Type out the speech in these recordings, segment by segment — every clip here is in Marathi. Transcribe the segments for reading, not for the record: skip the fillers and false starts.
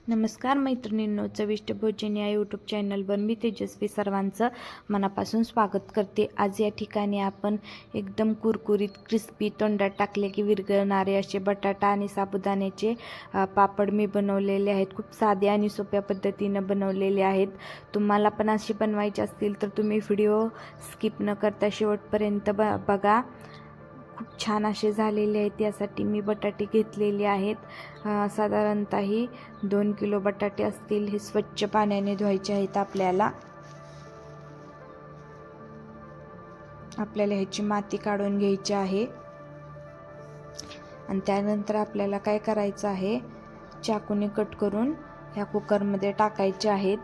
नमस्कार मैत्रिणींनो, चविष्ट भोजन या यूट्यूब चॅनलवर मी तेजस्वी सर्वांचं मनापासून स्वागत करते। आज या ठिकाणी आपण एकदम कुरकुरीत क्रिस्पी तोंडात टाकले की विरघळणारे असे बटाटा आणि साबुदाण्याचे पापड मी बनवलेले आहेत। खूप साधे आणि सोप्या पद्धतीनं बनवलेले आहेत। तुम्हाला पण असे बनवायचे असतील तर तुम्ही व्हिडिओ स्किप न करता शेवटपर्यंत बघा। खूप छान असे झालेले आहेत। यासाठी मी बटाटे घेतलेले आहेत। साधारणतः 2 किलो बटाटे असतील। हे स्वच्छ पाण्याने धुवायचे आहेत। आपल्याला ह्याची माती काढून घ्यायची आहे आणि त्यानंतर आपल्याला काय करायचं आहे, चाकूने कट करून ह्या कुकरमध्ये टाकायचे आहेत।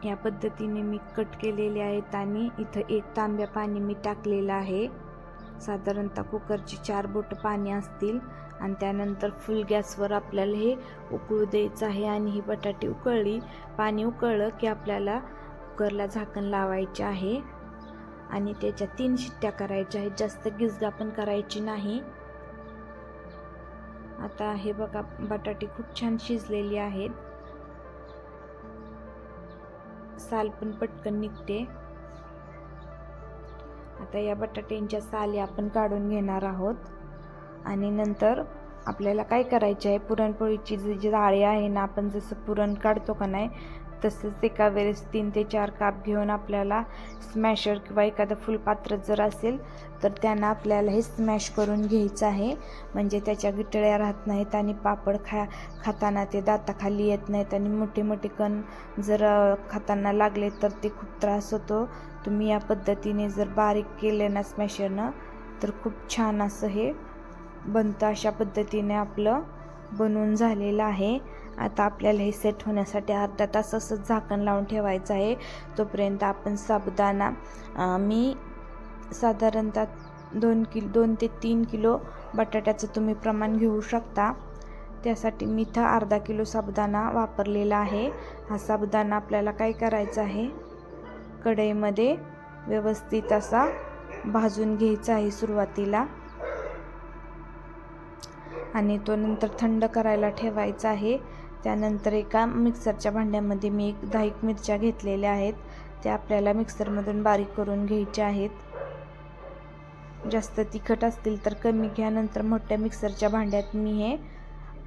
या पद्धतीने मी कट केलेले आहेत आणि इथं 1 तांब्या पाणी मी टाकलेलं आहे। साधारणतः कुकरची 4 बोटं पाणी असतील आणि त्यानंतर फुल गॅसवर आपल्याला हे उकळू द्यायचं आहे। आणि ही बटाटे पाणी उकळलं की आपल्याला कुकरला झाकण लावायचे आहे आणि त्याच्या 3 शिट्ट्या करायच्या आहेत। जास्त गिजगा पण करायची नाही। आता हे बघा, बटाटे खूप छान शिजलेली आहेत। साल पण पटकन निघते। आता या बटाट्यांच्या साली आपण काढून घेणार आहोत आणि नंतर आपल्याला काय करायचे आहे, पुरणपोळीची जी जाळी आहे ना, आपण जसं पुरण काढतो का नाही तसंच एका वेळेस 3 ते 4 काप घेऊन आपल्याला स्मॅशर किंवा एखादं फुलपात्र जर असेल तर त्यांना आपल्याला हे स्मॅश करून घ्यायचं आहे। म्हणजे त्याच्या गिटळ्या राहत नाहीत आणि पापड खाताना ते दाताखाली येत नाहीत आणि मोठे मोठे कण जर खाताना लागले तर ते खूप त्रास होतो। तुम्ही या पद्धतीने जर बारीक केले ना स्मॅशरनं तर खूप छान असं हे बनतं। अशा पद्धतीने आपलं बनवून झालेलं आहे। आता आपल्याला हे सेट होण्यासाठी अर्धा तास असंच झाकण लावून ठेवायचं आहे। तोपर्यंत आपण साबुदाणा मी साधारणतः 2 ते 3 किलो बटाट्याचं तुम्ही प्रमाण घेऊ शकता। त्यासाठी मी इथं अर्धा किलो साबुदाणा वापरलेला आहे। हा साबुदाणा आपल्याला काय करायचा आहे, कढईमध्ये व्यवस्थित असा भाजून घ्यायचा आहे सुरुवातीला आणि तो नंतर थंड करायला ठेवायचा आहे। त्यानंतर एका मिक्सरच्या भांड्यामध्ये मी 10 मिरच्या घेतलेल्या आहेत। त्या आपल्याला मिक्सरमधून बारीक करून घ्यायच्या आहेत। जास्त तिखट असतील तर कमी घ्या। नंतर मोठ्या मिक्सरच्या भांड्यात मी हे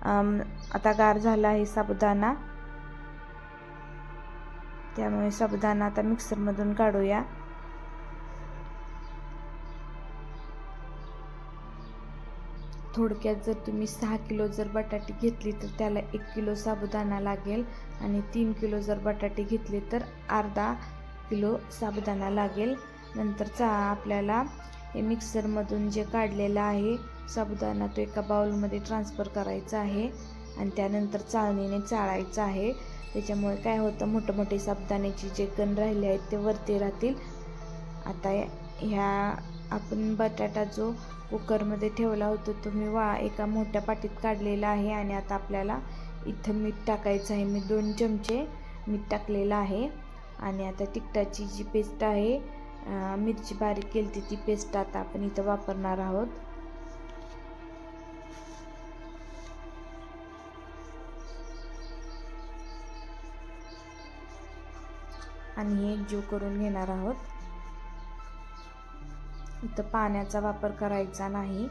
आता गार झाला आहे साबुदाणा, त्यामुळे साबुदाणा आता मिक्सरमधून काढूया। थोडक्यात जर तुम्ही 6 किलो जर बटाटे घेतली तर त्याला 1 किलो साबुदाणा लागेल आणि 3 किलो जर बटाटे घेतले तर अर्धा किलो साबुदाणा लागेल। नंतर आपल्याला हे मिक्सरमधून जे काढलेलं आहे साबुदाणा तो एका बाउलमध्ये ट्रान्सफर करायचा आहे आणि त्यानंतर चाळणीने चाळायचं आहे। त्याच्यामुळे काय होतं, मोठे साबुदाण्याचे जे कण राहिले आहेत ते वरती राहतील। आता ह्या आपण बटाटा जो कुकरमध्ये ठेवला होता तो मी एका मोठ्या पाटीत काढलेला आहे आणि आता आपल्याला इथं मीठ टाकायचं आहे। मी 2 चमचे मीठ टाकलेलं आहे आणि आता तिखटाची जी पेस्ट आहे, मिरची बारीक केली ती पेस्ट आता आपण इथं वापरणार आहोत। आणि हे एकजीव करून घेणार आहोत। इथं पाण्याचा वापर करायचा नाही।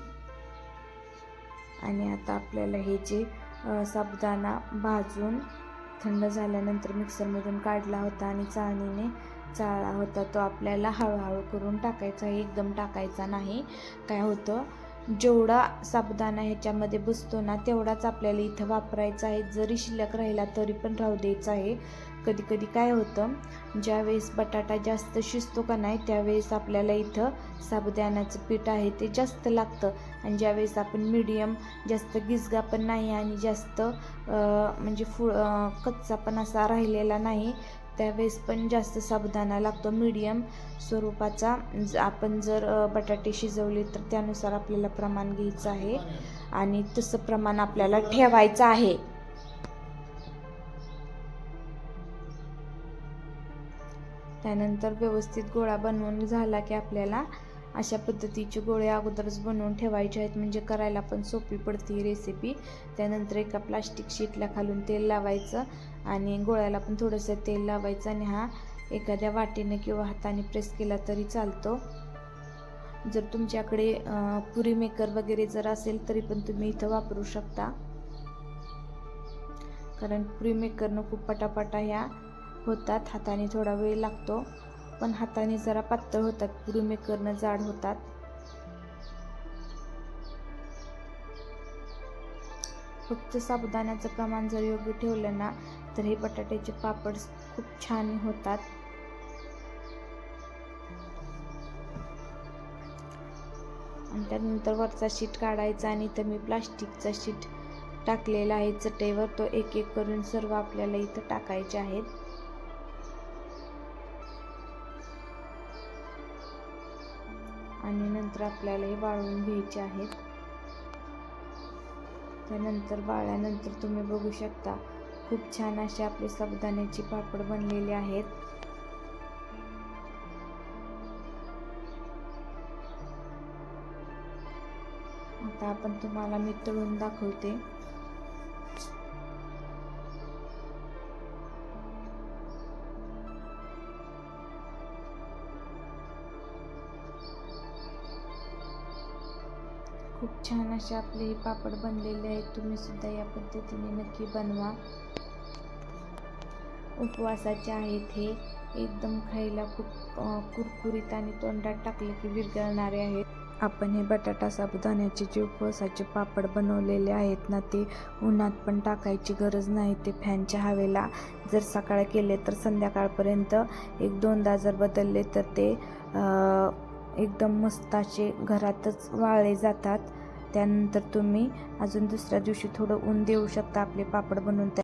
आणि आता आपल्याला हे जे साबुदाणा भाजून थंड झाल्यानंतर मिक्सरमधून काढला होता आणि चाळणीने चाळला होता तो आपल्याला हळूहळू करून टाकायचा आहे, एकदम टाकायचा नाही। काय होतं, जेवढा साबुदाणा ह्याच्यामध्ये बसतो ना तेवढाच आपल्याला इथं वापरायचा आहे। जरी शिल्लक राहिला तरी पण राहू द्यायचा आहे। कधी कधी काय होतं, ज्यावेळेस बटाटा जास्त शिजतो का नाही त्यावेळेस आपल्याला इथं साबुदाण्याचं पीठ आहे ते जास्त लागतं आणि ज्यावेळेस आपण मीडियम, जास्त गिजगा पण नाही आणि जास्त म्हणजे कच्चा पण असा राहिलेला नाही, त्यावेळेस पण जास्त साबुदाणा लागतो। मीडियम स्वरूपाचा आपण जर बटाटे शिजवले तर त्यानुसार आपल्याला प्रमाण घ्यायचं आहे आणि तसं प्रमाण आपल्याला ठेवायचं आहे। त्यानंतर व्यवस्थित गोळा बनवून झाला की आपल्याला अशा पद्धतीचे गोळे अगोदरच बनवून ठेवायचे आहेत, म्हणजे करायला पण सोपी पडते ही रेसिपी. त्यानंतर एका प्लास्टिक शीटला खालून तेल लावायचं आणि गोळ्याला पण थोडंसं तेल लावायचं आणि हा एखाद्या वाटीने किंवा हाताने प्रेस केला तरी चालतो. जर तुमच्याकडे पुरी मेकर वगैरे जर असेल तरी पण तुम्ही इथं वापरू शकता, कारण पुरी मेकरनं खूप पटापटा ह्या होतात. हाताने थोडा वेळ लागतो, पण हाताने जरा पातळ होतात, पुरी मेकरनं जाड होतात. फक्त साबुदाण्याचं प्रमाण जर योग्य ठेवलं ना तर हे बटाट्याचे पापड खूप छान होतात. आणि त्यानंतर वरचा शीट काढायचा आणि इथं मी प्लास्टिकचा शीट टाकलेला आहे चटईवर. तो एक एक करून सर्व आपल्याला इथं टाकायचे आहेत. आणि नंतर आपल्याला हे वाळवून घ्यायचे आहेत. त्यानंतर वाळल्यानंतर तुम्ही बघू शकता खूप छान असे आपले साबुदाण्याचे पापड बनलेले आहेत. आता आपण तुम्हाला मी तळून दाखवते. खूप छान असे आपले हे पापड बनलेले आहेत. तुम्ही सुद्धा या पद्धतीने नक्की बनवा. उपवासाचे आहेत हे, एकदम खायला खूप कुरकुरीत आणि तोंडात टाकले की विरघळणारे आहेत. आपण हे बटाटा साबुदाण्याचे जे उपवासाचे पापड बनवलेले आहेत ना, ते उन्हात पण टाकायची गरज नाही. ते फॅनच्या हवेला जर सकाळ केले तर संध्याकाळपर्यंत एक दोनदा जर बदलले तर ते एकदम मस्त असे घरातच वाळले जातात. त्यानंतर तुम्ही अजून दुसऱ्या दिवशी थोडं ऊन देऊ शकता. आपले पापड बनवून